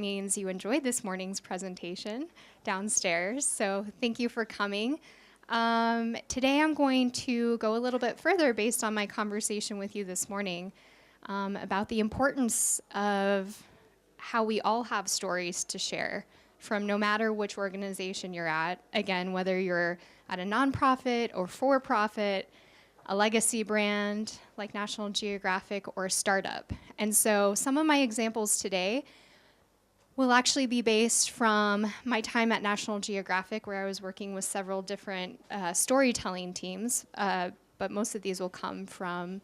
means you enjoyed this morning's presentation downstairs. So thank you for coming. Today I'm going to go a little bit further based on my conversation with you this morning about the importance of how we all have stories to share from no matter which organization you're at. Again, whether you're at a nonprofit or for-profit, a legacy brand like National Geographic, or a startup. And so some of my examples today will actually be based from my time at National Geographic, where I was working with several different storytelling teams, but most of these will come from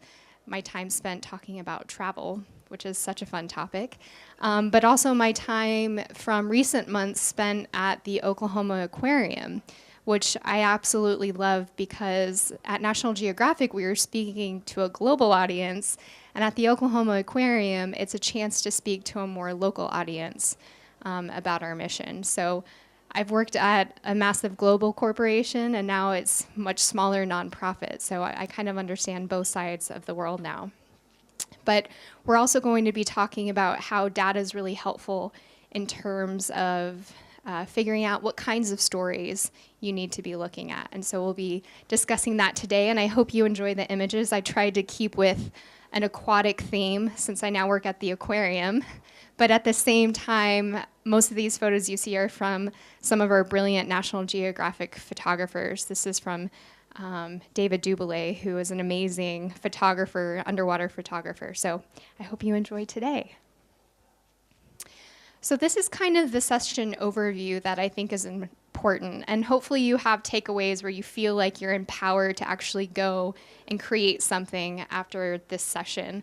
my time spent talking about travel, which is such a fun topic, but also my time from recent months spent at the Oklahoma Aquarium, which I absolutely love because at National Geographic, we were speaking to a global audience, and at the Oklahoma Aquarium, it's a chance to speak to a more local audience about our mission. So I've worked at a massive global corporation, and now it's much smaller nonprofit, so I kind of understand both sides of the world now. But we're also going to be talking about how data is really helpful in terms of figuring out what kinds of stories you need to be looking at. And so we'll be discussing that today, and I hope you enjoy the images. I tried to keep with an aquatic theme since I now work at the aquarium, but at the same time, most of these photos you see are from some of our brilliant National Geographic photographers. This is from David Duboulet, who is an amazing photographer, underwater photographer. So I hope you enjoy today. So this is kind of the session overview that I think is important, and hopefully you have takeaways where you feel like you're empowered to actually go and create something after this session.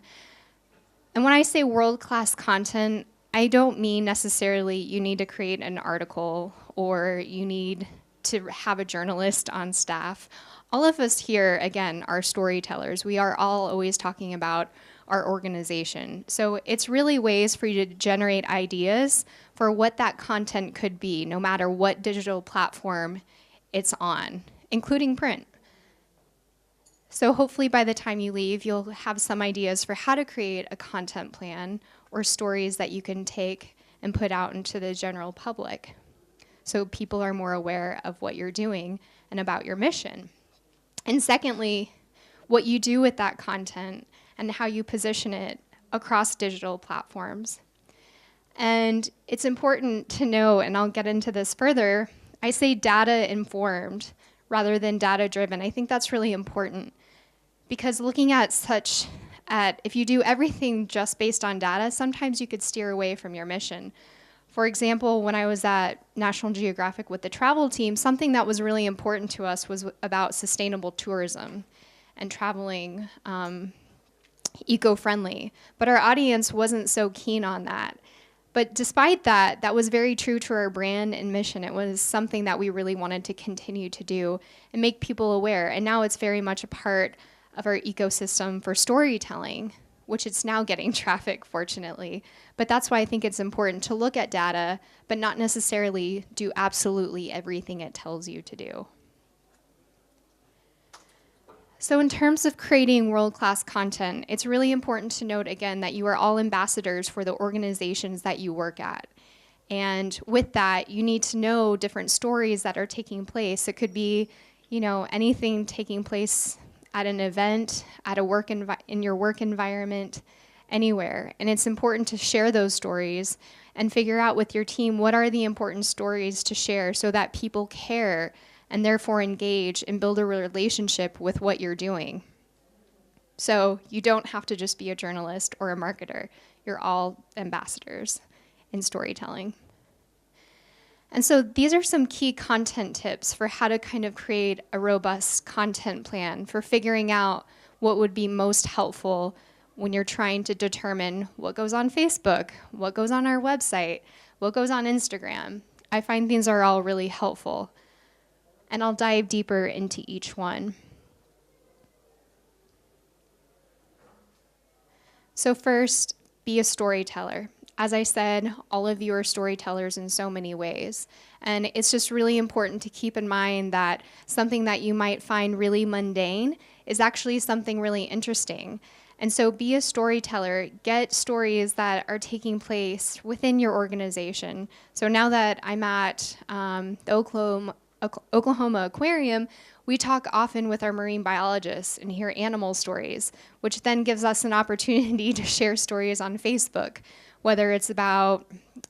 And when I say world-class content, I don't mean necessarily you need to create an article or you need to have a journalist on staff. All of us here, again, are storytellers. We are all always talking about our organization. So it's really ways for you to generate ideas for what that content could be, no matter what digital platform it's on, including print. So hopefully by the time you leave, you'll have some ideas for how to create a content plan or stories that you can take and put out into the general public, so people are more aware of what you're doing and about your mission. And secondly, what you do with that content and how you position it across digital platforms. And it's important to know, and I'll get into this further, I say data informed rather than data driven. I think that's really important because looking at if you do everything just based on data, sometimes you could steer away from your mission. For example, when I was at National Geographic with the travel team, something that was really important to us was about sustainable tourism and traveling eco-friendly. But our audience wasn't so keen on that. But despite that, that was very true to our brand and mission. It was something that we really wanted to continue to do and make people aware. And now it's very much a part of our ecosystem for storytelling, which it's now getting traffic, fortunately. But that's why I think it's important to look at data, but not necessarily do absolutely everything it tells you to do. So in terms of creating world-class content, it's really important to note again that you are all ambassadors for the organizations that you work at. And with that, you need to know different stories that are taking place. It could be, anything taking place at an event, at a in your work environment, anywhere. And it's important to share those stories and figure out with your team what are the important stories to share so that people care and therefore engage and build a relationship with what you're doing. So you don't have to just be a journalist or a marketer. You're all ambassadors in storytelling. And so these are some key content tips for how to kind of create a robust content plan for figuring out what would be most helpful when you're trying to determine what goes on Facebook, what goes on our website, what goes on Instagram. I find these are all really helpful. And I'll dive deeper into each one. So first, be a storyteller. As I said, all of you are storytellers in so many ways. And it's just really important to keep in mind that something that you might find really mundane is actually something really interesting. And so be a storyteller. Get stories that are taking place within your organization. So now that I'm at the Oklahoma Aquarium, we talk often with our marine biologists and hear animal stories, which then gives us an opportunity to share stories on Facebook, whether it's about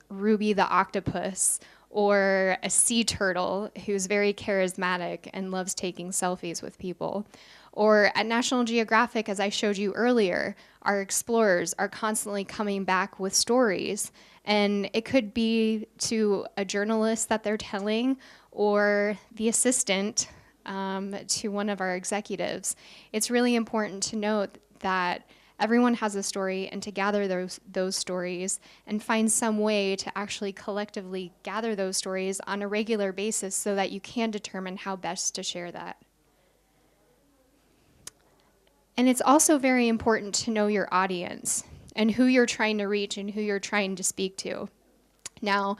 Ruby the octopus or a sea turtle who's very charismatic and loves taking selfies with people. Or at National Geographic, as I showed you earlier, our explorers are constantly coming back with stories. And it could be to a journalist that they're telling or the assistant to one of our executives. It's really important to note that everyone has a story, and to gather those stories and find some way to actually collectively gather those stories on a regular basis so that you can determine how best to share that. And it's also very important to know your audience and who you're trying to reach and who you're trying to speak to. Now,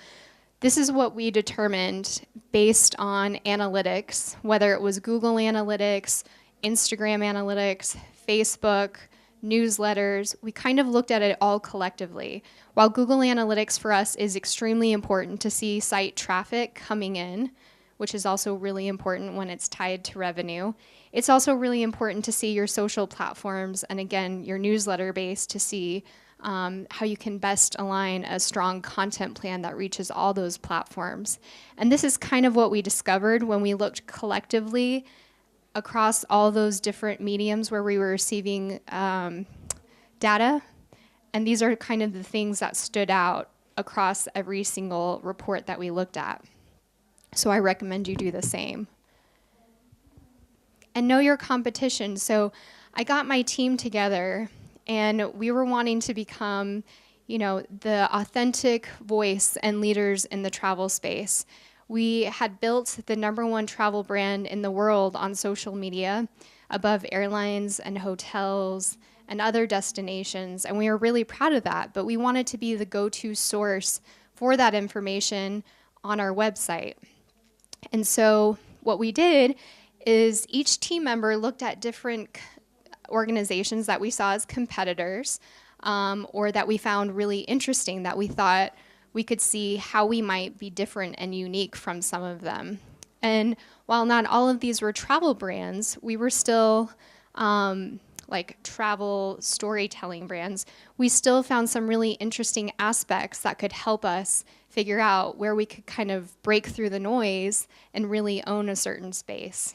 this is what we determined based on analytics, whether it was Google Analytics, Instagram Analytics, Facebook, newsletters. We kind of looked at it all collectively. While Google Analytics for us is extremely important to see site traffic coming in, which is also really important when it's tied to revenue, it's also really important to see your social platforms and, again, your newsletter base to see how you can best align a strong content plan that reaches all those platforms. And this is kind of what we discovered when we looked collectively across all those different mediums where we were receiving data. And these are kind of the things that stood out across every single report that we looked at. So I recommend you do the same. And know your competition. So I got my team together, and we were wanting to become, the authentic voice and leaders in the travel space. We had built the #1 travel brand in the world on social media, above airlines and hotels and other destinations, and we were really proud of that, but we wanted to be the go-to source for that information on our website. And so what we did is each team member looked at different organizations that we saw as competitors, or that we found really interesting, that we thought we could see how we might be different and unique from some of them. And while not all of these were travel brands, we were still like travel storytelling brands. We still found some really interesting aspects that could help us figure out where we could kind of break through the noise and really own a certain space.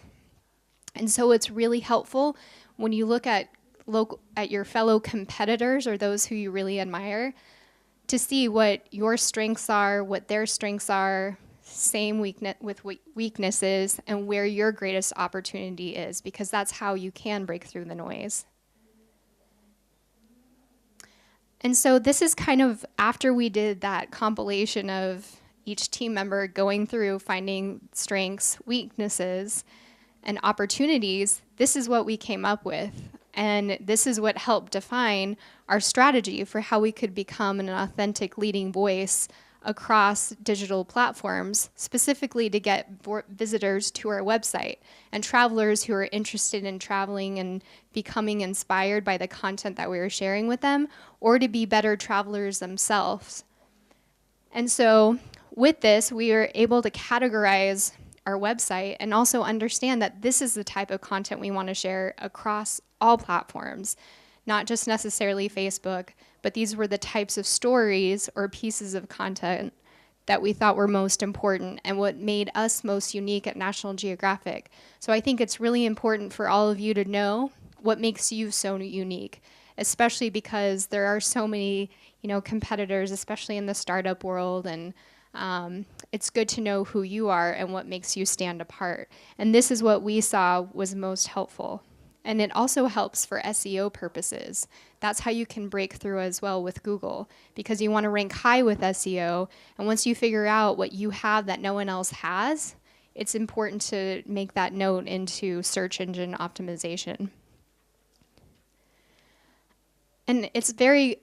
And so it's really helpful when you look at your fellow competitors or those who you really admire to see what your strengths are, what their strengths are, same weaknesses, and where your greatest opportunity is, because that's how you can break through the noise. And so this is kind of after we did that compilation of each team member going through finding strengths, weaknesses, and opportunities, this is what we came up with. And this is what helped define our strategy for how we could become an authentic leading voice across digital platforms, specifically to get visitors to our website and travelers who are interested in traveling and becoming inspired by the content that we were sharing with them, or to be better travelers themselves. And so with this, we were able to categorize our website and also understand that this is the type of content we want to share across all platforms, not just necessarily Facebook, but these were the types of stories or pieces of content that we thought were most important and what made us most unique at National Geographic. So I think it's really important for all of you to know what makes you so unique, especially because there are so many, competitors, especially in the startup world, and it's good to know who you are and what makes you stand apart. And this is what we saw was most helpful. And it also helps for SEO purposes. That's how you can break through as well with Google, because you want to rank high with SEO. And once you figure out what you have that no one else has, it's important to make that note into search engine optimization. And it's very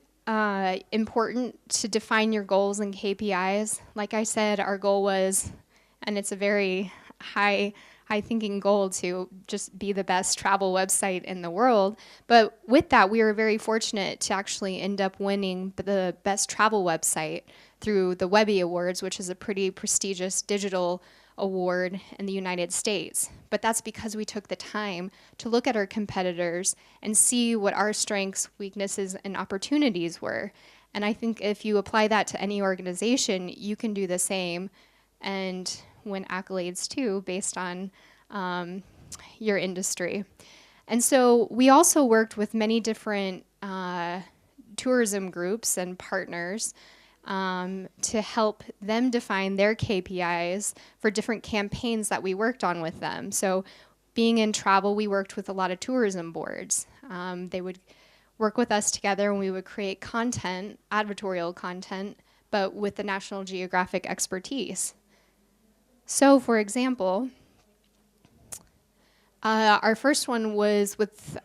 important to define your goals and KPIs. Like I said, our goal was, and it's a very high high-thinking goal to just be the best travel website in the world. But with that, we were very fortunate to actually end up winning the best travel website through the Webby Awards, which is a pretty prestigious digital award in the United States. But that's because we took the time to look at our competitors and see what our strengths, weaknesses, and opportunities were. And I think if you apply that to any organization, you can do the same and win accolades too based on your industry. And so we also worked with many different tourism groups and partners to help them define their KPIs for different campaigns that we worked on with them. So being in travel, we worked with a lot of tourism boards. They would work with us together and we would create content, advertorial content, but with the National Geographic expertise. So for example, our first one was with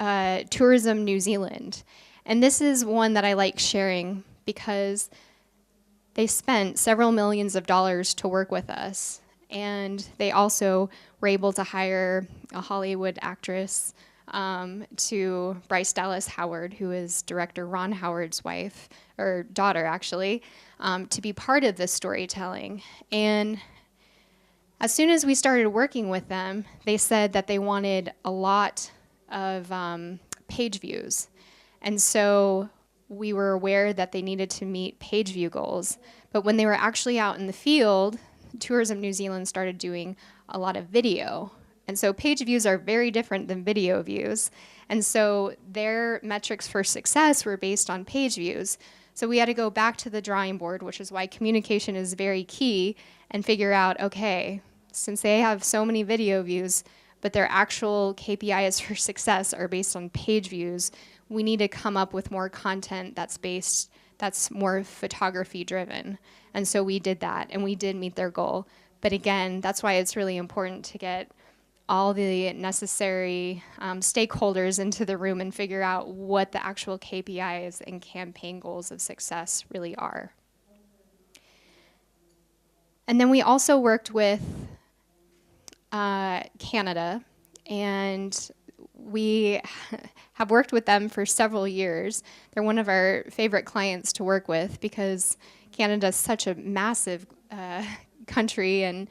Tourism New Zealand. And this is one that I like sharing because they spent several millions of dollars to work with us. And they also were able to hire a Hollywood actress to Bryce Dallas Howard, who is director Ron Howard's wife, or daughter actually, to be part of this storytelling. And as soon as we started working with them, they said that they wanted a lot of page views. And so we were aware that they needed to meet page view goals. But when they were actually out in the field, Tourism New Zealand started doing a lot of video. And so page views are very different than video views. And so their metrics for success were based on page views. So we had to go back to the drawing board, which is why communication is very key, and figure out, okay, since they have so many video views, but their actual KPIs for success are based on page views, we need to come up with more content that's more photography driven. And so we did that, and we did meet their goal. But again, that's why it's really important to get all the necessary stakeholders into the room and figure out what the actual KPIs and campaign goals of success really are. And then we also worked with Canada, and we have worked with them for several years. They're one of our favorite clients to work with because Canada is such a massive country, and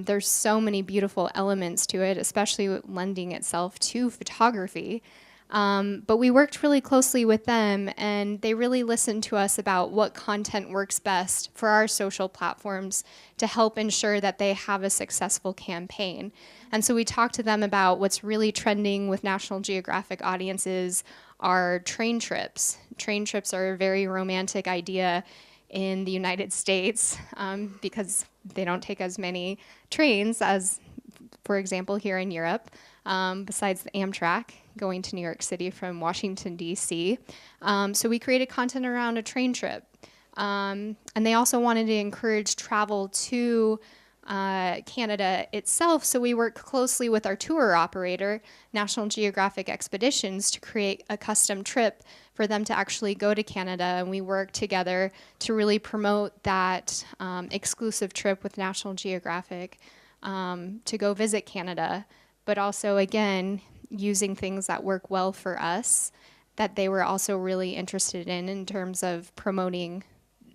there's so many beautiful elements to it, especially lending itself to photography. But we worked really closely with them, and they really listened to us about what content works best for our social platforms to help ensure that they have a successful campaign. And so we talked to them about what's really trending with National Geographic audiences are train trips. Train trips are a very romantic idea in the United States because they don't take as many trains as, for example, here in Europe, besides the Amtrak going to New York City from Washington, D.C. So we created content around a train trip. And they also wanted to encourage travel to Canada itself, so we work closely with our tour operator, National Geographic Expeditions, to create a custom trip for them to actually go to Canada, and we work together to really promote that exclusive trip with National Geographic to go visit Canada, but also, again, using things that work well for us that they were also really interested in terms of promoting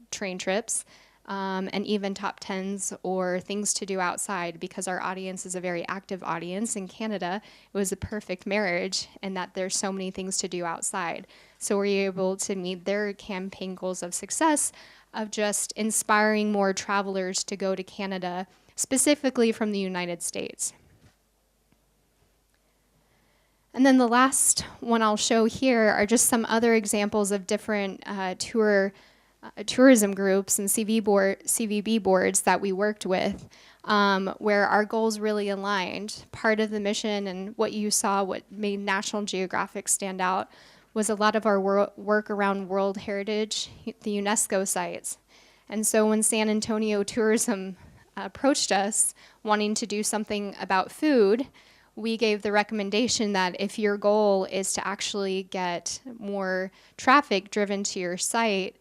train trips. And even top 10s or things to do outside, because our audience is a very active audience in Canada. It was a perfect marriage in that there's so many things to do outside. So we're able to meet their campaign goals of success of just inspiring more travelers to go to Canada, specifically from the United States. And then the last one I'll show here are just some other examples of different tourism groups and CVB boards that we worked with, where our goals really aligned. Part of the mission and what you saw, what made National Geographic stand out, was a lot of our work around World Heritage, the UNESCO sites. And so when San Antonio Tourism approached us wanting to do something about food, we gave the recommendation that if your goal is to actually get more traffic driven to your site,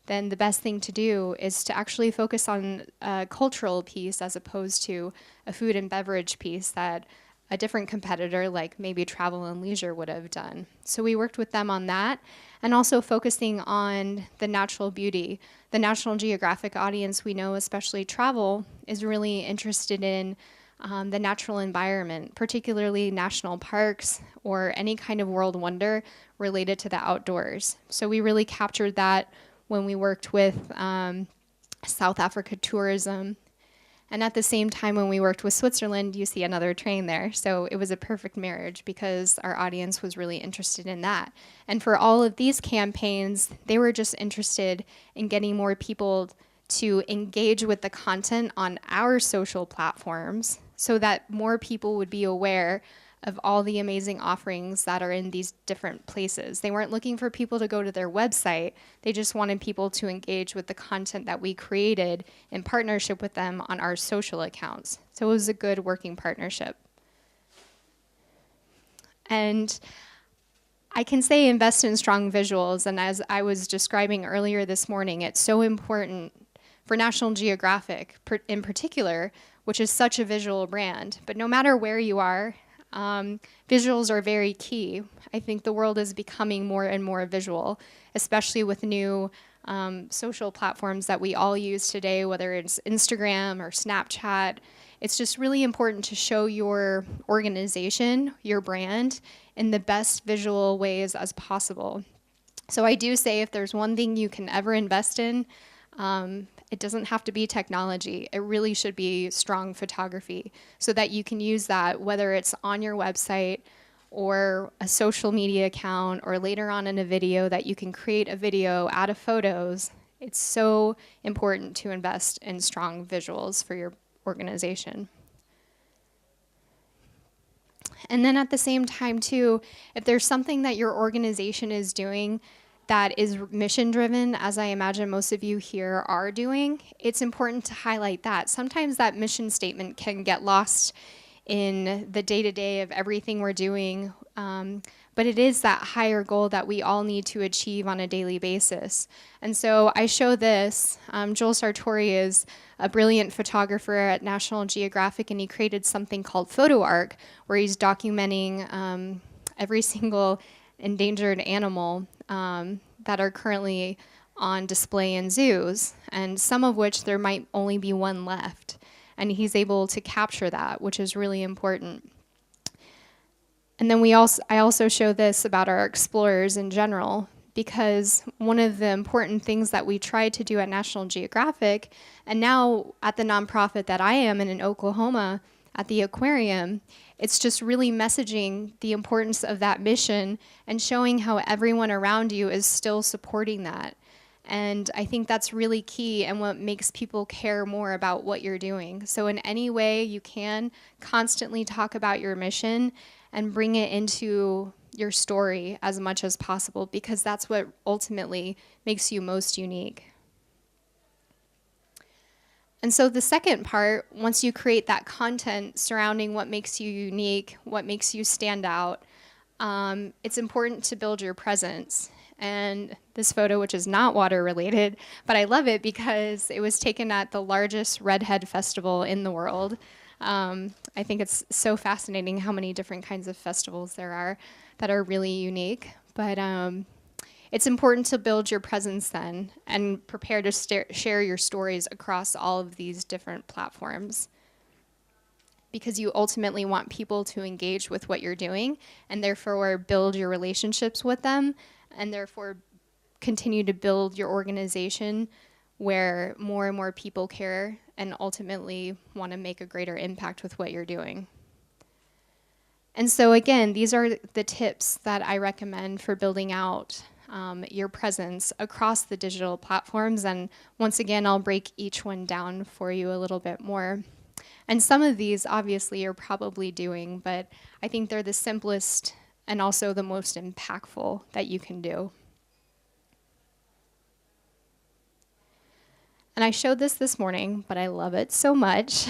then the best thing to do is to actually focus on a cultural piece as opposed to a food and beverage piece that a different competitor like maybe Travel and Leisure would have done. So we worked with them on that, and also focusing on the natural beauty. The National Geographic audience, we know, especially travel, is really interested in the natural environment, particularly national parks or any kind of world wonder related to the outdoors. So we really captured that when we worked with South Africa tourism. And at the same time, when we worked with Switzerland, you see another train there. So it was a perfect marriage because our audience was really interested in that. And for all of these campaigns, they were just interested in getting more people to engage with the content on our social platforms so that more people would be aware of all the amazing offerings that are in these different places. They weren't looking for people to go to their website. They just wanted people to engage with the content that we created in partnership with them on our social accounts. So it was a good working partnership. And I can say invest in strong visuals, and as I was describing earlier this morning, it's so important for National Geographic in particular, which is such a visual brand. But no matter where you are, visuals are very key. I think the world is becoming more and more visual, especially with new social platforms that we all use today, whether it's Instagram or Snapchat. It's just really important to show your organization, your brand, in the best visual ways as possible. So I do say if there's one thing you can ever invest in, it doesn't have to be technology. It really should be strong photography so that you can use that, whether it's on your website or a social media account or later on in a video, that you can create a video out of photos. It's so important to invest in strong visuals for your organization. And then at the same time too, if there's something that your organization is doing that is mission driven, as I imagine most of you here are doing, it's important to highlight that. Sometimes that mission statement can get lost in the day-to-day of everything we're doing, but it is that higher goal that we all need to achieve on a daily basis. And so I show this. Joel Sartori is a brilliant photographer at National Geographic, and he created something called Photo Arc, where he's documenting every single endangered animal that are currently on display in zoos, and some of which there might only be one left. And he's able to capture that, which is really important. And then I also show this about our explorers in general, because one of the important things that we tried to do at National Geographic, and now at the nonprofit that I am in Oklahoma, at the aquarium, it's just really messaging the importance of that mission and showing how everyone around you is still supporting that. And I think that's really key and what makes people care more about what you're doing. So in any way you can, constantly talk about your mission and bring it into your story as much as possible, because that's what ultimately makes you most unique. And so the second part, once you create that content surrounding what makes you unique, what makes you stand out, it's important to build your presence. And this photo, which is not water related, but I love it because it was taken at the largest redhead festival in the world. I think it's so fascinating how many different kinds of festivals there are that are really unique. But it's important to build your presence then and prepare to share your stories across all of these different platforms, because you ultimately want people to engage with what you're doing and therefore build your relationships with them, and therefore continue to build your organization where more and more people care and ultimately want to make a greater impact with what you're doing. And so again, these are the tips that I recommend for building out your presence across the digital platforms. And once again, I'll break each one down for you a little bit more. And some of these obviously you're probably doing, but I think they're the simplest and also the most impactful that you can do. And I showed this morning, but I love it so much.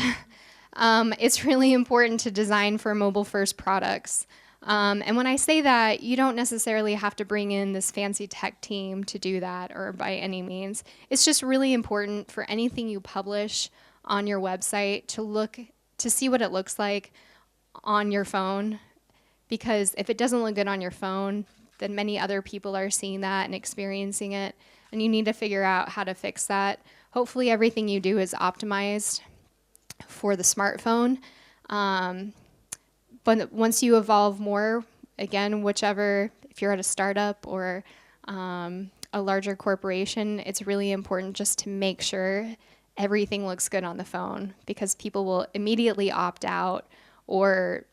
It's really important to design for mobile-first products. And when I say that, you don't necessarily have to bring in this fancy tech team to do that, or by any means. It's just really important for anything you publish on your website to see what it looks like on your phone, because if it doesn't look good on your phone, then many other people are seeing that and experiencing it, and you need to figure out how to fix that. Hopefully everything you do is optimized for the smartphone. But once you evolve more, again, if you're at a startup or a larger corporation, it's really important just to make sure everything looks good on the phone, because people will immediately opt out, or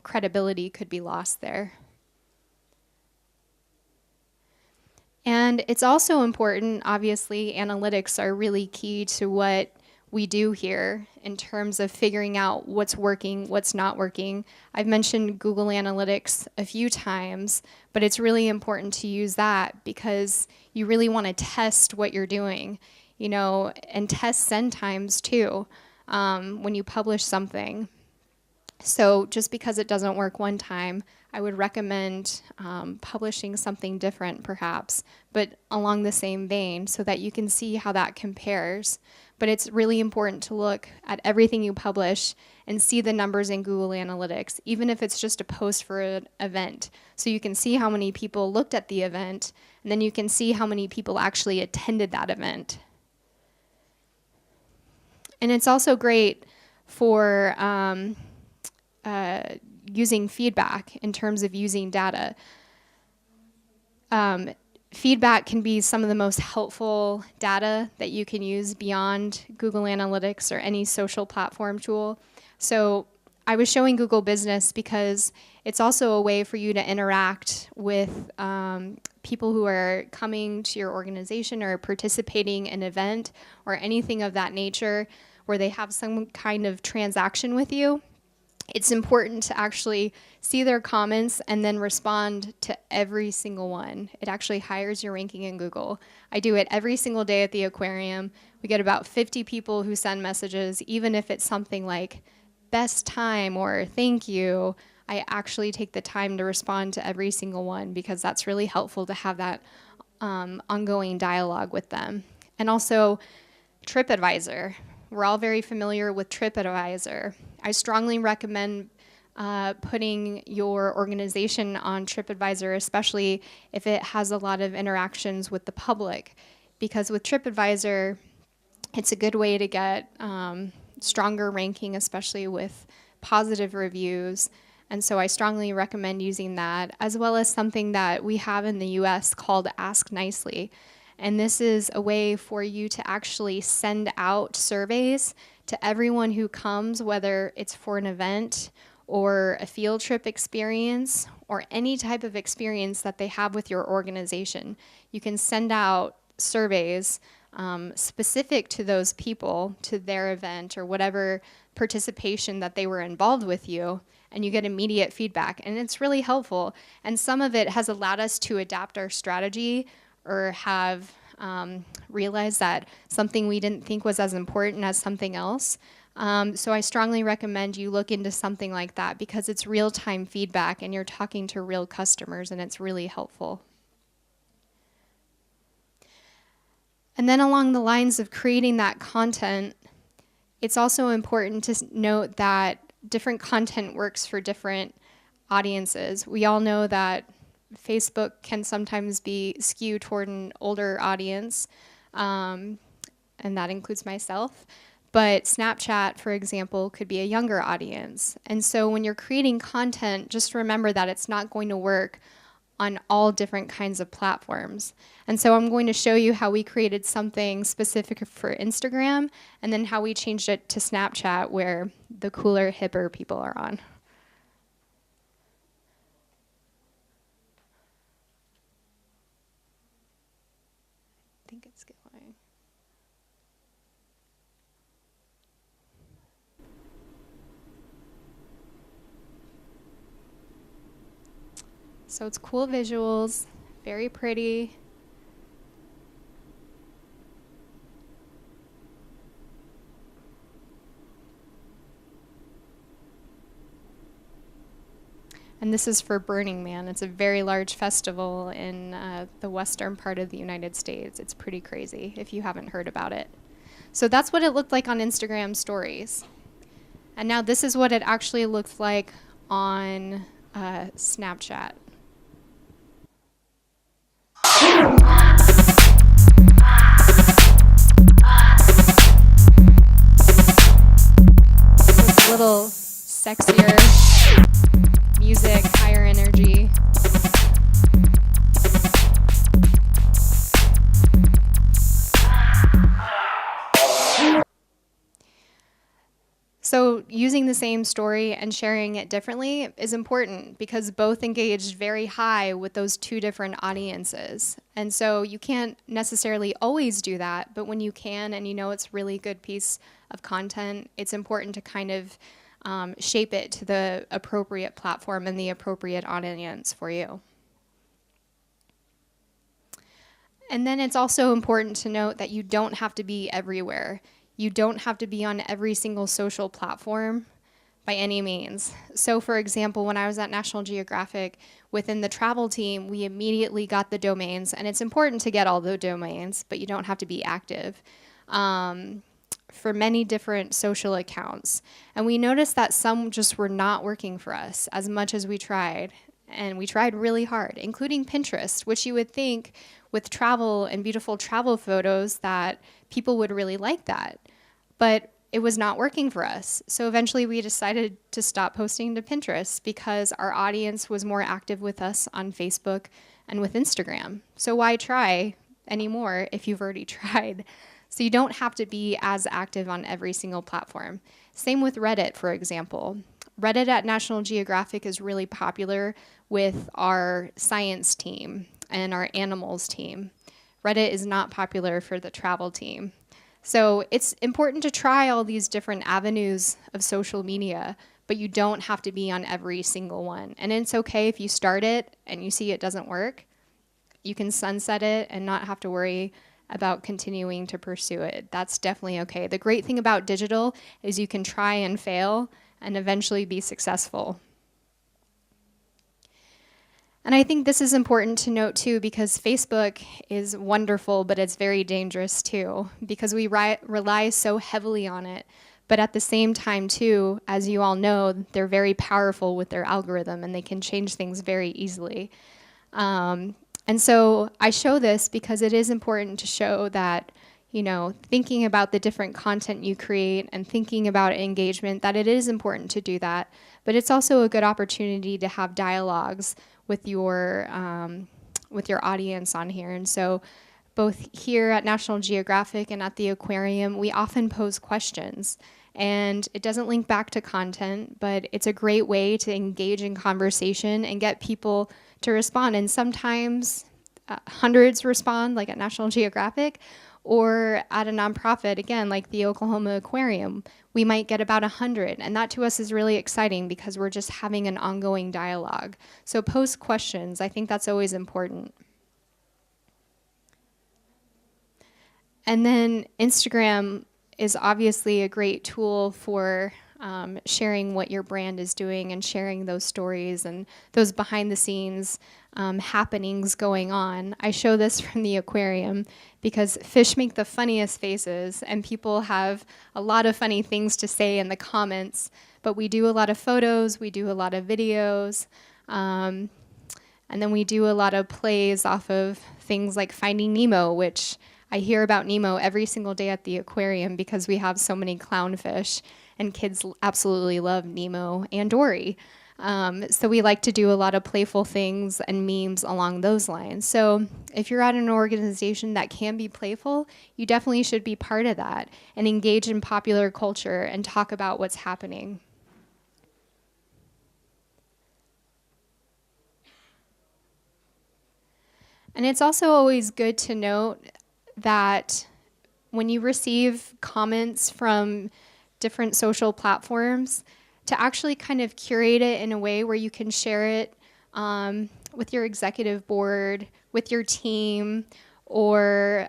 credibility could be lost there. And it's also important, obviously, analytics are really key to what we do here in terms of figuring out what's working, what's not working. I've mentioned Google Analytics a few times, but it's really important to use that because you really want to test what you're doing, and test send times too when you publish something. So just because it doesn't work one time, I would recommend publishing something different perhaps, but along the same vein, so that you can see how that compares. But it's really important to look at everything you publish and see the numbers in Google Analytics, even if it's just a post for an event. So you can see how many people looked at the event, and then you can see how many people actually attended that event. And it's also great for using feedback in terms of using data. Feedback can be some of the most helpful data that you can use beyond Google Analytics or any social platform tool. So I was showing Google Business because it's also a way for you to interact with people who are coming to your organization or participating in an event or anything of that nature where they have some kind of transaction with you. It's important to actually see their comments and then respond to every single one. It actually hires your ranking in Google. I do it every single day at the aquarium. We get about 50 people who send messages, even if it's something like best time or thank you. I actually take the time to respond to every single one because that's really helpful to have that ongoing dialogue with them. And also TripAdvisor. We're all very familiar with TripAdvisor. I strongly recommend putting your organization on TripAdvisor, especially if it has a lot of interactions with the public. Because with TripAdvisor, it's a good way to get stronger ranking, especially with positive reviews. And so I strongly recommend using that, as well as something that we have in the US called Ask Nicely. And this is a way for you to actually send out surveys to everyone who comes, whether it's for an event or a field trip experience or any type of experience that they have with your organization. You can send out surveys specific to those people, to their event or whatever participation that they were involved with you, and you get immediate feedback. And it's really helpful. And some of it has allowed us to adapt our strategy or have realized that something we didn't think was as important as something else. So I strongly recommend you look into something like that because it's real-time feedback and you're talking to real customers and it's really helpful. And then along the lines of creating that content, it's also important to note that different content works for different audiences. We all know that Facebook can sometimes be skewed toward an older audience, and that includes myself. But Snapchat, for example, could be a younger audience. And so when you're creating content, just remember that it's not going to work on all different kinds of platforms. And so I'm going to show you how we created something specific for Instagram, and then how we changed it to Snapchat, where the cooler, hipper people are on. I think it's going. So it's cool visuals, very pretty. And this is for Burning Man. It's a very large festival in the western part of the United States. It's pretty crazy if you haven't heard about it. So that's what it looked like on Instagram stories. And now this is what it actually looks like on Snapchat. So it's a little sexier music, higher energy. So using the same story and sharing it differently is important because both engaged very high with those two different audiences. And so you can't necessarily always do that, but when you can and you know it's really good piece of content, it's important to kind of shape it to the appropriate platform and the appropriate audience for you. And then it's also important to note that you don't have to be everywhere. You don't have to be on every single social platform by any means. So for example, when I was at National Geographic, within the travel team, we immediately got the domains, and it's important to get all the domains, but you don't have to be active, for many different social accounts. And we noticed that some just were not working for us as much as we tried. And we tried really hard, including Pinterest, which you would think with travel and beautiful travel photos that people would really like that. But it was not working for us. So eventually we decided to stop posting to Pinterest because our audience was more active with us on Facebook and with Instagram. So why try anymore if you've already tried? So you don't have to be as active on every single platform. Same with Reddit, for example. Reddit at National Geographic is really popular with our science team and our animals team. Reddit is not popular for the travel team. So it's important to try all these different avenues of social media, but you don't have to be on every single one. And it's okay if you start it and you see it doesn't work. You can sunset it and not have to worry about continuing to pursue it. That's definitely okay. The great thing about digital is you can try and fail and eventually be successful. And I think this is important to note too, because Facebook is wonderful, but it's very dangerous too, because we rely so heavily on it. But at the same time too, as you all know, they're very powerful with their algorithm and they can change things very easily. And so I show this because it is important to show that, you know, thinking about the different content you create and thinking about engagement, that it is important to do that. But it's also a good opportunity to have dialogues with your audience on here. And so both here at National Geographic and at the aquarium, we often pose questions. And it doesn't link back to content, but it's a great way to engage in conversation and get people to respond. And sometimes hundreds respond, like at National Geographic, or at a nonprofit, again, like the Oklahoma Aquarium, we might get about 100. And that to us is really exciting because we're just having an ongoing dialogue. So pose questions. I think that's always important. And then Instagram is obviously a great tool for sharing what your brand is doing and sharing those stories and those behind the scenes happenings going on. I show this from the aquarium because fish make the funniest faces and people have a lot of funny things to say in the comments, but we do a lot of photos, we do a lot of videos, and then we do a lot of plays off of things like Finding Nemo, which I hear about Nemo every single day at the aquarium because we have so many clownfish and kids absolutely love Nemo and Dory. So we like to do a lot of playful things and memes along those lines. So if you're at an organization that can be playful, you definitely should be part of that and engage in popular culture and talk about what's happening. And it's also always good to note that when you receive comments from different social platforms, to actually kind of curate it in a way where you can share it with your executive board, with your team, or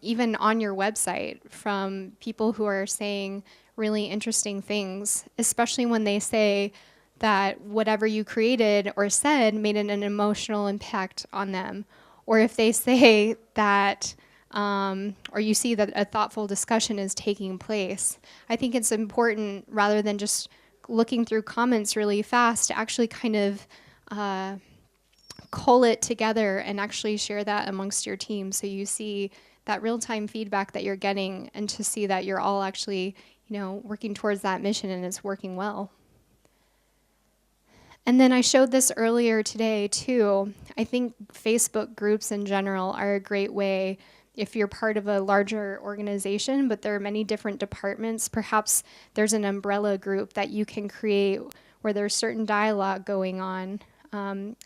even on your website from people who are saying really interesting things, especially when they say that whatever you created or said made an emotional impact on them. Or if they say that, or you see that a thoughtful discussion is taking place. I think it's important, rather than just looking through comments really fast, to actually kind of cull it together and actually share that amongst your team, so you see that real-time feedback that you're getting, and to see that you're all actually, working towards that mission and it's working well. And then I showed this earlier today too. I think Facebook groups in general are a great way if you're part of a larger organization, but there are many different departments. Perhaps there's an umbrella group that you can create where there's certain dialogue going on.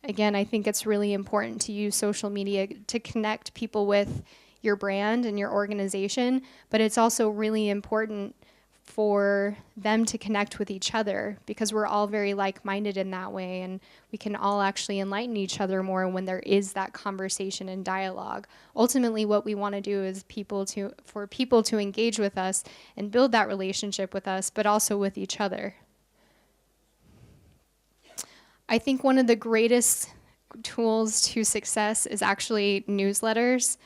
Again, I think it's really important to use social media to connect people with your brand and your organization, but it's also really important for them to connect with each other, because we're all very like-minded in that way, and we can all actually enlighten each other more when there is that conversation and dialogue. Ultimately, what we want to do is for people to engage with us and build that relationship with us, but also with each other. I think one of the greatest tools to success is actually newsletters.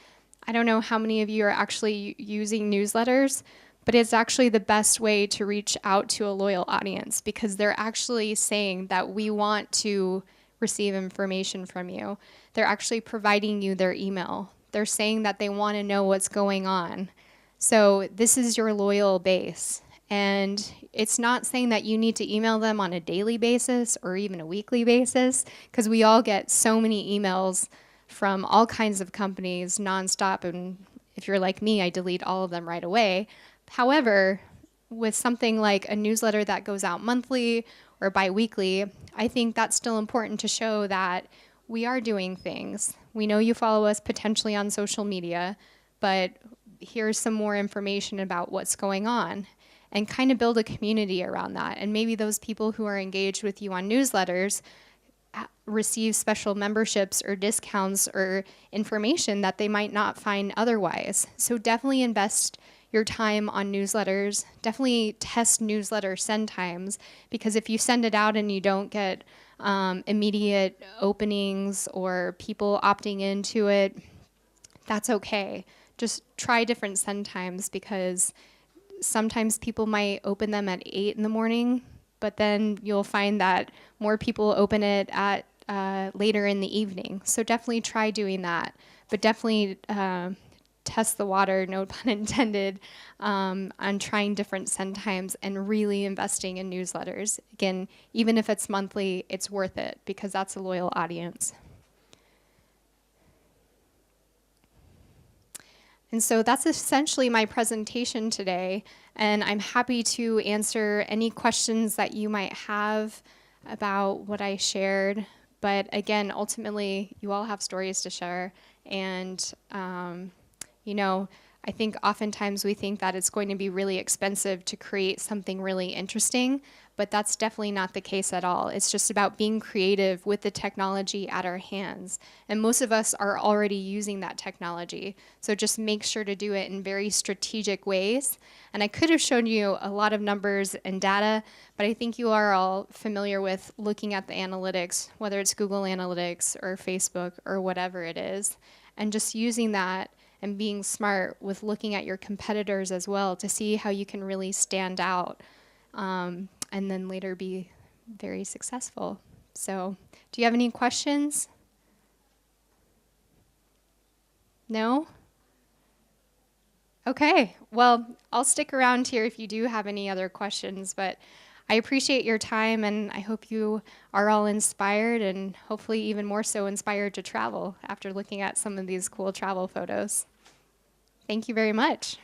I don't know how many of you are actually using newsletters, but it's actually the best way to reach out to a loyal audience, because they're actually saying that we want to receive information from you. They're actually providing you their email. They're saying that they want to know what's going on. So this is your loyal base. And it's not saying that you need to email them on a daily basis or even a weekly basis, because we all get so many emails from all kinds of companies nonstop. And if you're like me, I delete all of them right away. However, with something like a newsletter that goes out monthly or bi-weekly, I think that's still important to show that we are doing things. We know you follow us potentially on social media, but here's some more information about what's going on, and kind of build a community around that. And maybe those people who are engaged with you on newsletters receive special memberships or discounts or information that they might not find otherwise. So definitely invest your time on newsletters. Definitely test newsletter send times, because if you send it out and you don't get immediate openings or people opting into it, that's okay. Just try different send times, because sometimes people might open them at 8 in the morning, but then you'll find that more people open it at later in the evening. So definitely try doing that, but definitely test the water, no pun intended, on trying different send times and really investing in newsletters. Again, even if it's monthly, it's worth it, because that's a loyal audience. And so that's essentially my presentation today, and I'm happy to answer any questions that you might have about what I shared. But again, ultimately, you all have stories to share, and I think oftentimes we think that it's going to be really expensive to create something really interesting, but that's definitely not the case at all. It's just about being creative with the technology at our hands. And most of us are already using that technology. So just make sure to do it in very strategic ways. And I could have shown you a lot of numbers and data, but I think you are all familiar with looking at the analytics, whether it's Google Analytics or Facebook or whatever it is, and just using that and being smart with looking at your competitors as well to see how you can really stand out, and then later be very successful. So, do you have any questions? No? Okay, well, I'll stick around here if you do have any other questions, but I appreciate your time, and I hope you are all inspired, and hopefully even more so inspired to travel after looking at some of these cool travel photos. Thank you very much.